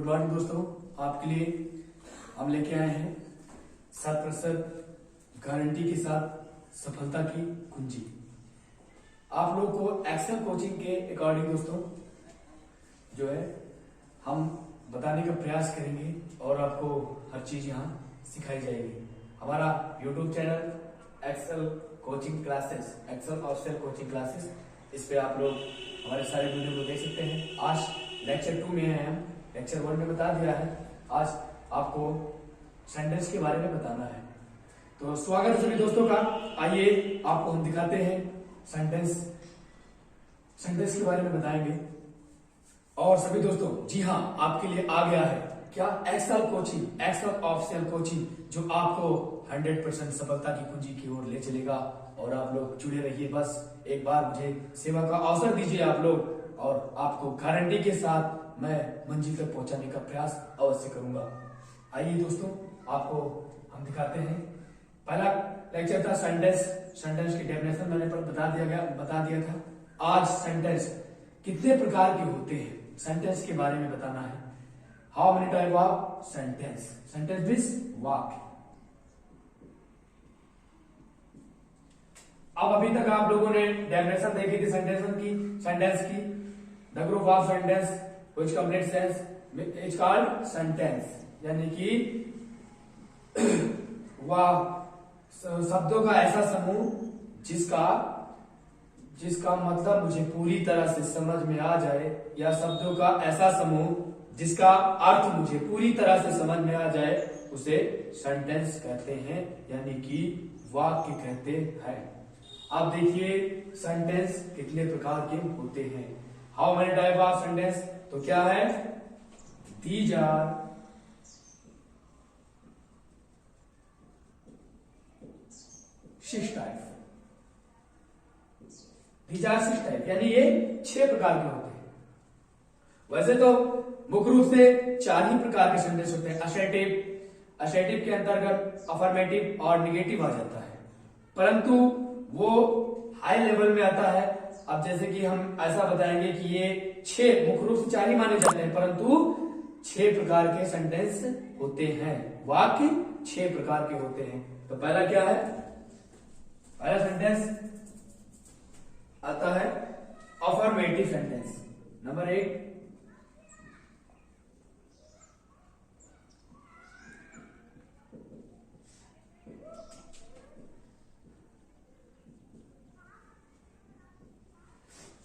Good morning दोस्तों। आपके लिए हम लेके आए हैं 7% गारंटी के साथ सफलता की कुंजी। आप लोग को एक्सेल कोचिंग के अकॉर्डिंग दोस्तों जो है हम बताने का प्रयास करेंगे और आपको हर चीज यहाँ सिखाई जाएगी। हमारा YouTube channel Excel coaching classes, Excel official coaching classes, इस पे आप लोग हमारे सारे वीडियो को देख सकते हैं। आज लेक्चर 2 में हैं हम। लेक्चर 1 में बता दिया है, आज आपको सेंटेंस के बारे में बताना है। तो स्वागत है सभी दोस्तों का। आइए आपको हम दिखाते हैं सेंटेंस के बारे में बताएंगे। और सभी दोस्तों जी हाँ, आपके लिए आ गया है क्या Excel coaching, Excel official coaching, जो आपको 100% सफलता की कुंजी की ओर ले चलेगा। और आप लोग जुड़े रहिए, बस एक बार मुझे सेवा का अवसर दीजिए आप लोग, और आपको गारंटी के साथ मैं मंजिल तक पहुंचाने का प्रयास अवश्य करूंगा। आइए दोस्तों, आपको हम दिखाते हैं। पहला लेक्चर था सेंटेंस की डेफिनेशन मैंने बता दिया था। आज सेंटेंस कितने प्रकार के होते हैं, सेंटेंस के बारे में बताना है। How many type of sentence means वाक्य। अब अभी तक आप लोगों ने डेफिनेशन देखी थी सेंटेंस की। The group of sentence which complete sense is called sentence, यानी कि वह शब्दों का ऐसा समूह जिसका मतलब मुझे पूरी तरह से समझ में आ जाए, या शब्दों का ऐसा समूह जिसका अर्थ मुझे पूरी तरह से समझ में आ जाए, उसे सेंटेंस कहते हैं, यानी कि वाक्य कहते हैं। अब देखिए सेंटेंस कितने प्रकार के होते हैं। How many type of sentence, तो क्या है, these are six type. These are six type, यानी ये 6 प्रकार के होते हैं। वैसे तो मुख्य रूप से 4 ही प्रकार के सेंटेंस होते हैं। असर्टिव के अंतर्गत अफर्मेटिव और निगेटिव आ जाता है, परंतु वो हाई लेवल में आता है। अब जैसे कि हम ऐसा बताएंगे कि ये 6 मुख्य रूप से 4 ही माने जाते हैं, परंतु 6 प्रकार के सेंटेंस होते हैं। वाक्य 6 प्रकार के होते हैं। तो पहला क्या है, पहला सेंटेंस आता है affirmative sentence. Number 1,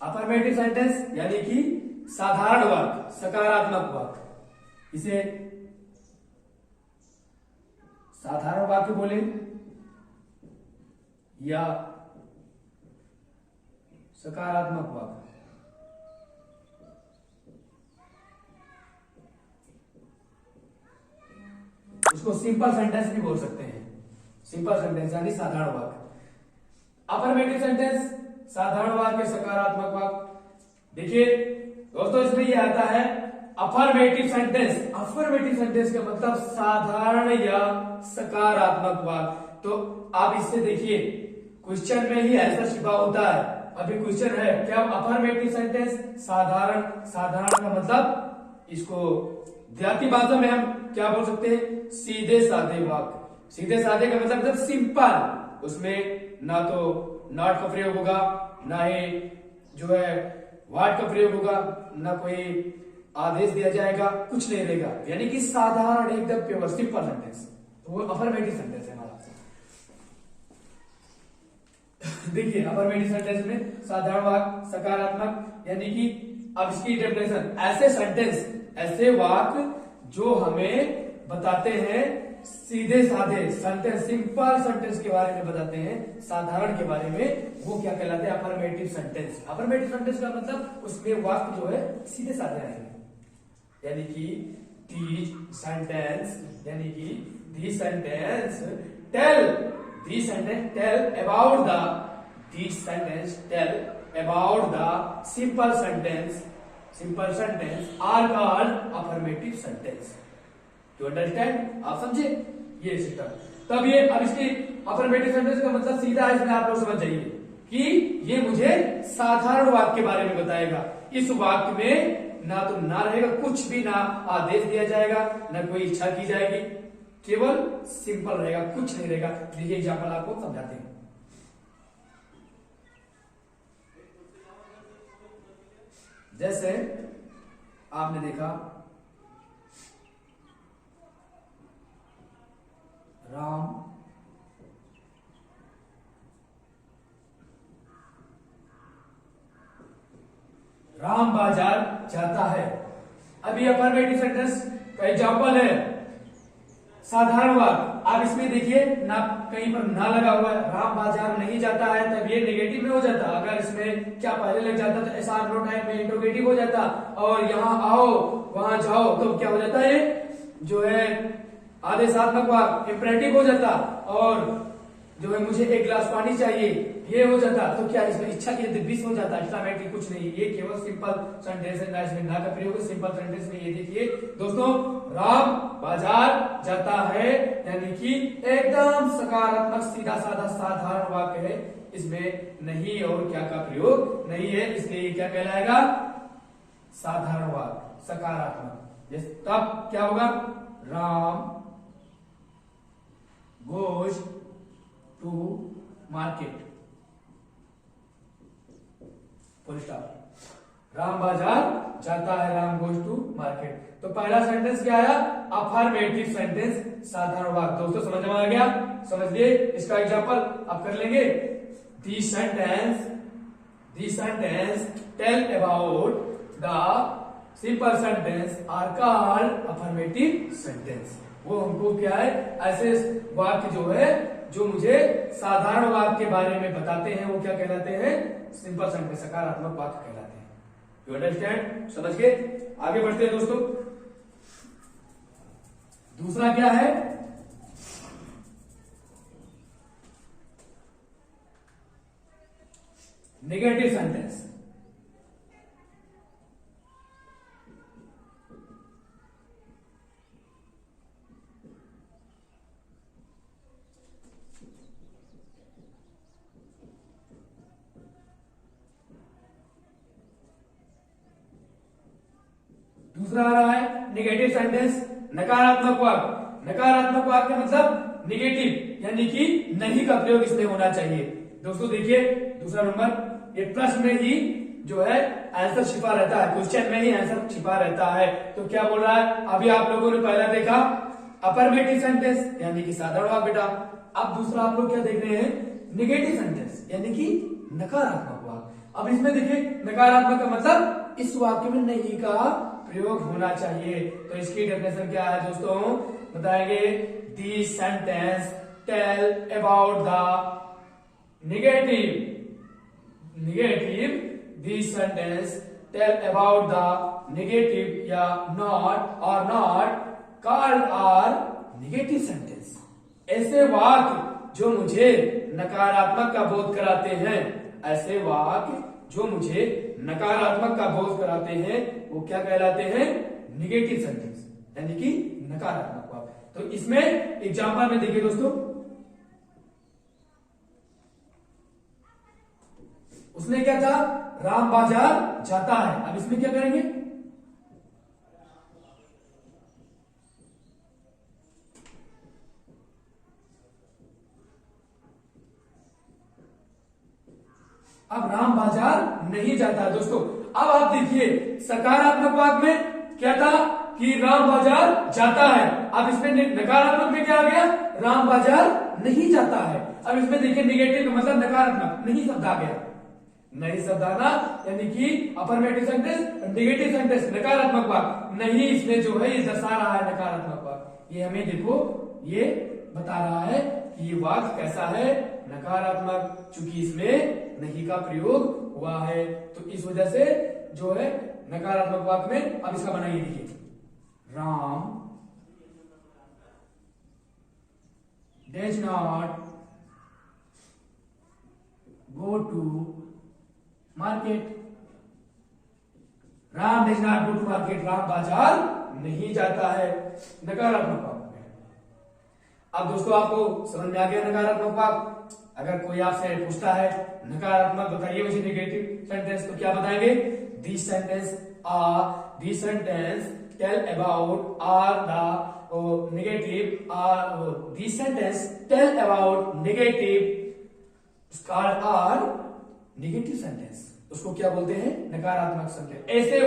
affirmative sentence यानी कि साधारण वाक्य, सकारात्मक वाक्य। इसे साधारण वाक्य बोले या सकारात्मक वाक्य। इसको सिंपल सेंटेंस भी बोल सकते हैं। सिंपल सेंटेंस यानी साधारण वाक्य। अफर्मेटिव सेंटेंस साधारण वाक्य, सकारात्मक वाक्य। देखिए दोस्तों, इसमें यह आता है अफर्मेटिव सेंटेंस। अफर्मेटिव सेंटेंस का मतलब साधारण या सकारात्मक वाक्य। तो आप इससे देखिए क्वेश्चन में ही ऐसा छिपा होता है। अभी क्वेश्चन है क्या, अफर्मेटिव सेंटेंस साधारण का मतलब, इसको देहाती भाषा में हम क्या बोल सकते हैं, सीधे साधे वाक्य। सीधे साधे का मतलब सिंपल, उसमें ना तो नॉट का प्रयोग होगा, ना ही जो है व्हाट का प्रयोग होगा, ना कोई आदेश दिया जाएगा, कुछ नहीं रहेगा, यानी कि साधारण एकदम प्योर सिंपल सेंटेंस। तो वो अफर्मेटिव सेंटेंस है हमारा। देखिए अफर्मेटिव सेंटेंस में साधारण वाक्य, सकारात्मक, यानी कि अब इसकी डेफिनेशन, ऐसे सेंटेंस, ऐसे वाक्य जो हमें बताते हैं सीधे साधे सेंटेंस, सिंपल सेंटेंस के बारे में बताते हैं, साधारण के बारे में, वो क्या कहलाते हैं, अफर्मेटिव सेंटेंस। अफर्मेटिव सेंटेंस का मतलब उसमें वाक्य जो है सीधे साधे आएंगे, यानी कि the sentence tell about the simple sentence are called affirmative sentence. You understand, आप समझे ये सिस्टम। तब ये अब इसकी अफर्मेटिव सेंटेंस का मतलब सीधा है, इसमें आप लोग समझ जाइए कि ये मुझे साधारण वाक्य के बारे में बताएगा। इस वाक्य में ना तो ना रहेगा, कुछ भी ना आदेश दिया जाएगा, ना कोई इच्छा की जाएगी, केवल सिंपल रहेगा, कुछ नहीं रहेगा। देखिए एग्जाम्पल आपको समझाते हैं। जैसे आपने देखा राम बाजार जाता है। अभी अफर्मेटिव सेंटेंस का एग्जांपल है साधारण वाक्य। आप इसमें देखिए ना कहीं पर ना लगा हुआ है, राम बाजार नहीं जाता है, तब ये नेगेटिव में हो जाता। अगर इसमें क्या पहले लग जाता तो ऐसा नो टाइम में इंट्रोगेटिव हो जाता, और यहाँ आओ वहां जाओ तो क्या हो जाता है, जो है आदेशात्मक वाक्य इंपरेटिव हो जाता, और जो है मुझे एक गिलास पानी चाहिए ये हो जाता। तो क्या इसमें इच्छा की दिस हो जाता, एक्स्ट्रामेटिव कुछ नहीं, ये केवल सिंपल सेंटेंस है, ना इसमें ना का प्रयोग है। सिंपल सेंटेंस में ये देखिए दोस्तों, राम बाजार जाता है यानी कि एकदम सकारात्मक सीधा साधा साधारण वाक्य है, इसमें नहीं और क्या का प्रयोग नहीं है, इसलिए ये क्या कहलाएगा, साधारण वाक्य सकारात्मक। तब क्या होगा, Ram goes to market, full stop. Ram बाजार जाता है, राम गोज टू मार्केट। तो पहला सेंटेंस क्या आया, अफर्मेटिव सेंटेंस साधारण वाक्य। दोस्तों समझ में आ गया, समझ लिए। इसका एग्जांपल आप कर लेंगे, the sentence tell about the simple sentence are called affirmative sentence. वो हमको क्या है, ऐसे वाक्य जो है जो मुझे साधारण वाक्य के बारे में बताते हैं, वो क्या कहलाते हैं, सिंपल सेंटेंस सकारात्मक वाक्य कहलाते हैं। यू अंडरस्टैंड, समझ गए। आगे बढ़ते हैं दोस्तों। दूसरा क्या है, नेगेटिव सेंटेंस। दूसरा आ रहा है नेगेटिव सेंटेंस, नकारात्मक वाक्य। नकारात्मक वाक्य मतलब निगेटिव, यानी कि नहीं का प्रयोग इसमें होना चाहिए। दोस्तों देखिए दूसरा नंबर, ये प्रश्न में ही जो है आंसर छिपा रहता है, क्वेश्चन में ही आंसर छिपा रहता है। तो क्या बोल रहा है, अभी आप लोगों ने पहला देखा अफर्मेटिव सेंटेंस यानी कि साधारण वाक्य बेटा। अब दूसरा आप लोग क्या देख रहे हैं, नेगेटिव सेंटेंस यानी कि नकारात्मक वाक्य। अब इसमें देखिए नकारात्मक का मतलब इस वाक्य में नहीं का प्रयोग होना चाहिए। तो इसकी डेफिनेशन क्या है दोस्तों, बताएंगे, the sentence tell about the negative the sentence tell about the negative या नॉट और not called are negative sentence. ऐसे वाक्य जो मुझे नकारात्मक का बोध कराते हैं, ऐसे वाक्य जो मुझे नकारात्मक का बोध कराते हैं, वो क्या कहलाते हैं, निगेटिव सेंटेंस यानी कि नकारात्मक वाक्य। तो इसमें एग्जांपल में देखिए दोस्तों, उसने क्या था, राम बाजार जाता है। अब इसमें क्या करेंगे, अब राम बाजार नहीं जाता है। दोस्तों अब आप देखिए सकारात्मक वाक्य में क्या था कि राम बाजार जाता है। अब इसमें नकारात्मक में क्या आ गया, राम बाजार नहीं जाता है। अब इसमें देखिए निगेटिव का मतलब नकारात्मक, नहीं शब्द आ गया, नहीं शब्द आना यानी कि अफर्मेटिव सेंटेंस, नेगेटिव सेंटेंस नकारात्मक वाक्य नहीं, इसमें जो है ये दर्शा रहा है नकारात्मक वाक्य। ये हमें देखो ये बता रहा है कि ये वाक्य कैसा है, नकारात्मक, चूंकि इसमें नहीं का प्रयोग हुआ है। तो इस वजह से जो है नकारात्मक वाक्य में, अब इसका बनाइए देखिए, Ram does not go to market. Ram does not go to market, Ram बाजार नहीं जाता है, नकारात्मक वाक्य। अब दोस्तों आपको समझ में आ गया नकारात्मक वाक्य। अगर कोई आपसे पूछता है नकारात्मक बताइए मुझे नेगेटिव सेंटेंस, तो क्या बताएंगे, this sentence the sentence tell about are the negative the sentence tell about negative are negative sentence, उसको क्या बोलते हैं? नकारात्मक संकेत। ऐसे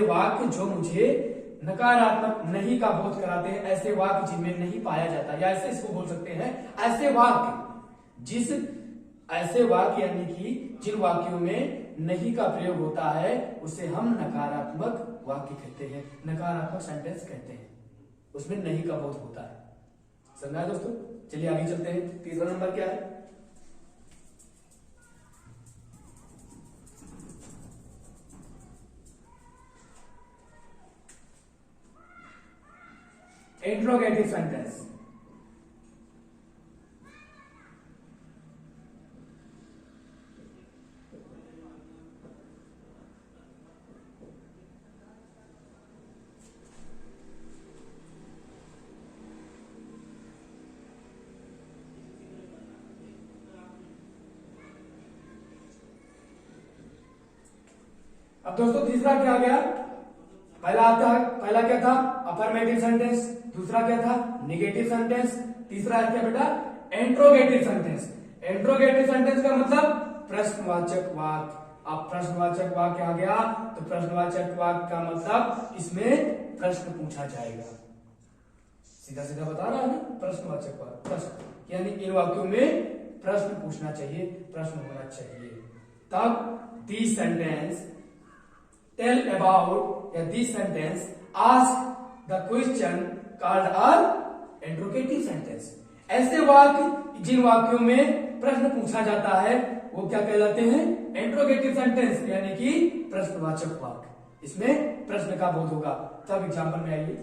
वाक्य जो मुझे नकारात्मक नहीं का बोध कराते हैं, ऐसे वाक्य जिनमें नहीं पाया जाता, या ऐसे इसको बोल सकते हैं ऐसे वाक्य यानी कि जिन वाक्यों में नहीं का प्रयोग होता है उसे हम नकारात्मक वाक्य कहते हैं, नकारात्मक सेंटेंस कहते हैं, उसमें नहीं का बोध होता है। समझा दोस्तों? चलिए आगे चलते हैं। तीसरा नंबर क्या है? Interrogative sentence. अब दोस्तों तीसरा क्या आ गया? पहला क्या था? Affirmative sentence. दूसरा क्या था? Negative sentence. तीसरा है क्या बेटा? Interrogative sentence. इंट्रोगेटिव सेंटेंस का मतलब प्रश्नवाचक वाक्य। अब प्रश्नवाचक वाक्य आ गया तो प्रश्नवाचक वाक्य का मतलब इसमें प्रश्न पूछा जाएगा। सीधा सीधा बता रहा है ना, प्रश्नवाचक वाक्य, प्रश्न यानी इन वाक्यों में प्रश्न पूछना चाहिए, प्रश्न होना चाहिए। तब दिस सेंटेंस टेल अबाउट या this sentence ask the question called are interrogative sentence. ऐसे वाक्य जिन वाक्यों में प्रश्न पूछा जाता है वो क्या कहलाते हैं? इंट्रोगेटिव सेंटेंस, यानी कि प्रश्नवाचक वाक्य। इसमें प्रश्न का बोध होगा। तब एग्जाम्पल में आइए।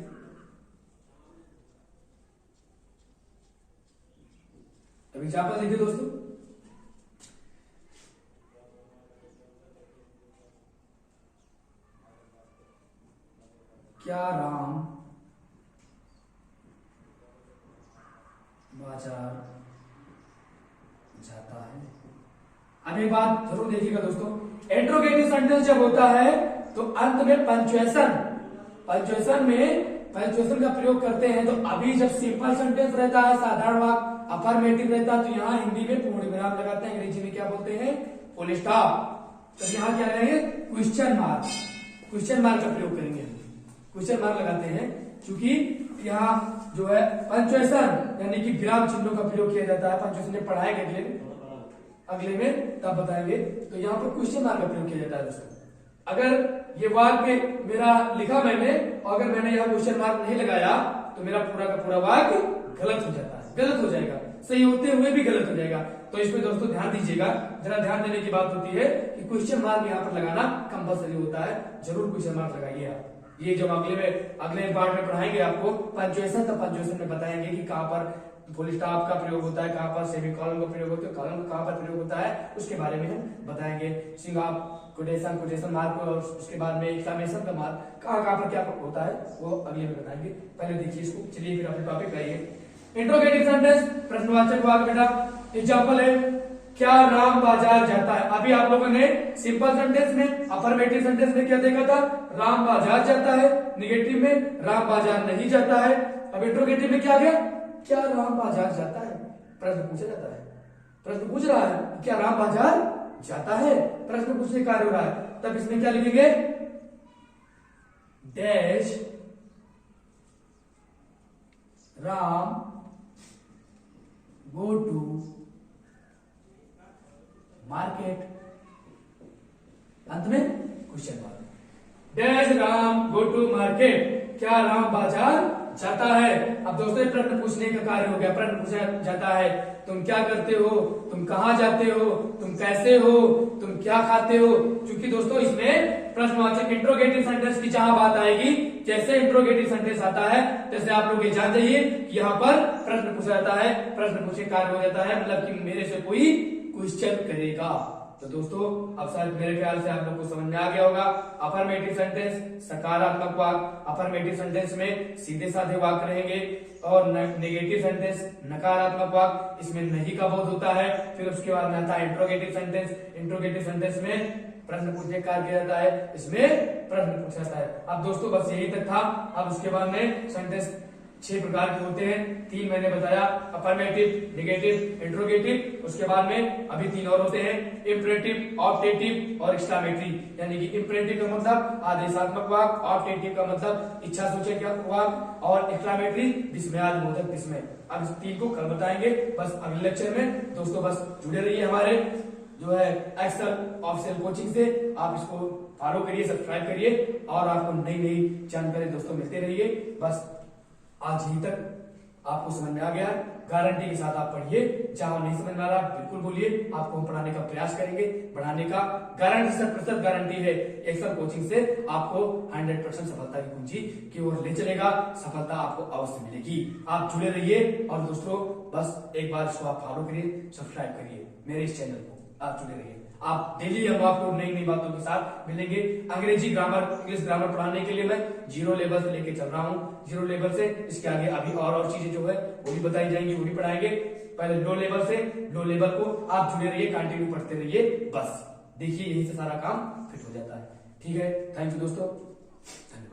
अब एग्जाम्पल देखिए दोस्तों। क्या राम बाजार जाता है? अब एक बात जरूर देखिएगा दोस्तों, इंट्रोगेटिव सेंटेंस जब होता है तो अंत में पंक्चुएशन का प्रयोग करते हैं। तो अभी जब सिंपल सेंटेंस रहता है, साधारण वाक्य, अफर्मेटिव रहता है, तो यहाँ हिंदी में पूर्ण विराम लगाते हैं, अंग्रेजी में क्या बोलते हैं? Full stop. तो यहाँ क्या करेंगे? क्वेश्चन मार्क का प्रयोग करेंगे। क्वेश्चन मार्क लगाते हैं क्योंकि यहाँ जो है पंक्चुएशन यानी कि विराम चिन्हों का प्रयोग किया जाता है। पंक्चुएशन जब पढ़ाएंगे अगले में तब बताएंगे। तो यहाँ पर क्वेश्चन मार्क का प्रयोग किया जाता है दोस्तों। अगर ये वाक्य मेरा लिखा मैंने और अगर मैंने यहाँ क्वेश्चन मार्क नहीं लगाया तो मेरा पूरा का पूरा वाक्य गलत हो जाता है, गलत हो जाएगा, सही होते हुए भी गलत हो जाएगा। तो इसमें दोस्तों ध्यान दीजिएगा, जरा ध्यान देने की बात होती है कि क्वेश्चन मार्क यहाँ पर लगाना कंपल्सरी होता है। जरूर क्वेश्चन मार्क लगाइए आप। ये जब अगले पार्ट में पढ़ाएंगे आपको पंक्चुएशन, तो पंक्चुएशन में बताएंगे कि कहां पर फुल स्टॉप का प्रयोग होता है, कहां पर सेमीकोलन का प्रयोग होता है, कॉलन कहां पर प्रयोग होता है, उसके बारे में हम बताएंगे। कोटेशन मार्क और उसके बाद में एक्सक्लेमेशन का मार्क कहां पर क्या होता है वो अगले में बताएंगे। पहले देखिए इसको। चलिए फिर अपने टॉपिक पे आइए। इंट्रोगेटिव सेंटेंस, प्रश्नवाचक वाक्य बेटा। एग्जांपल है क्या राम बाजार जाता है। अभी आप लोगों ने सिंपल सेंटेंस में, अफर्मेटिव सेंटेंस में क्या देखा था? राम बाजार जाता है। नेगेटिव में राम बाजार नहीं जाता है। अब इंट्रोगेटिव में क्या गया? क्या राम बाजार जाता है? प्रश्न पूछा जाता है, प्रश्न पूछ रहा है क्या राम बाजार जाता है, प्रश्न पूछने कार्य हो रहा है। तब इसमें क्या लिखेंगे? Dash Ram go to market. अंत में question mark. Dash Ram go to market. क्या राम बाजार जाता है? अब दोस्तों प्रश्न पूछने का कार्य हो गया। प्रश्न पूछा जाता है तुम क्या करते हो, तुम कहां जाते हो, तुम कैसे हो, तुम क्या खाते हो। क्योंकि दोस्तों इसमें प्रश्नवाचक इंट्रोगेटिव सेंटेंस की जहां बात आएगी, जैसे इंट्रोगेटिव सेंटेंस आता है जैसे आप लोग ये जान जाइए कि यहाँ पर प्रश्न पूछा जाता है, प्रश्न पूछे कार्य हो जाता है, मतलब कि मेरे से कोई क्वेश्चन करेगा। तो दोस्तों अब शायद मेरे ख्याल से आप लोग को समझ में आ गया होगा। अफर्मेटिव सेंटेंस सकारात्मक वाक्य, अफर्मेटिव सेंटेंस में सीधे साधे वाक्य रहेंगे, और नेगेटिव सेंटेंस नकारात्मक वाक्य, इसमें नहीं का बोध होता है। फिर उसके बाद में आता है इंट्रोगेटिव सेंटेंस। इंट्रोगेटिव सेंटेंस में प्रश्न पूछने का कार्य किया जाता है, इसमें प्रश्न पूछा जाता है। अब दोस्तों बस यही तक था। अब उसके बाद में सेंटेंस 6 प्रकार के होते हैं, 3 मैंने बताया, अफर्मेटिव, नेगेटिव, इंट्रोगेटिव। उसके बाद में अभी 3 और होते हैं, इंपरेटिव, ऑप्टेटिव और एक्सक्लेमेटरी। यानी कि इंपरेटिव का मतलब आदेशात्मक वाक्य, ऑप्टेटिव का मतलब इच्छा सूचक वाक्य और एक्सक्लेमेटरी विस्मयादिबोधक विस्मय। अब इस 3 को कल बताएंगे बस अगले लेक्चर में। दोस्तों बस जुड़े रहिए हमारे जो है एक्सेल ऑफिशियल कोचिंग से। आप इसको फॉलो करिए, सब्सक्राइब करिए और आपको नई नई जानकारी दोस्तों मिलते रहिए। बस आज ही तक आपको समझ में आ गया, गारंटी के साथ आप पढ़िए। जहां नहीं समझ में आ रहा बिल्कुल बोलिए, आपको हम पढ़ाने का प्रयास करेंगे, बढ़ाने का गारंटी 100% गारंटी है। एक्सेल कोचिंग से आपको 100% सफलता की कुंजी की ओर ले चलेगा, सफलता आपको अवश्य मिलेगी। आप जुड़े रहिए और दोस्तों बस एक बार इसको आप फॉलो करिए, सब्सक्राइब करिए मेरे इस चैनल को, आप जुड़े रहिए। आप डेली हम आपको नई नई बातों के साथ मिलेंगे। अंग्रेजी ग्रामर, इंग्लिश ग्रामर पढ़ाने के लिए मैं 0 लेवल से लेके चल रहा हूँ। 0 लेवल से इसके आगे अभी और चीजें जो है वो भी बताई जाएंगी, वो भी पढ़ाएंगे। पहले लो लेवल से, लो लेवल को आप जुड़े रहिए, कंटिन्यू पढ़ते रहिए। बस देखिए यही से सारा काम फिट हो जाता है। ठीक है, थैंक यू दोस्तों, धन्यवाद।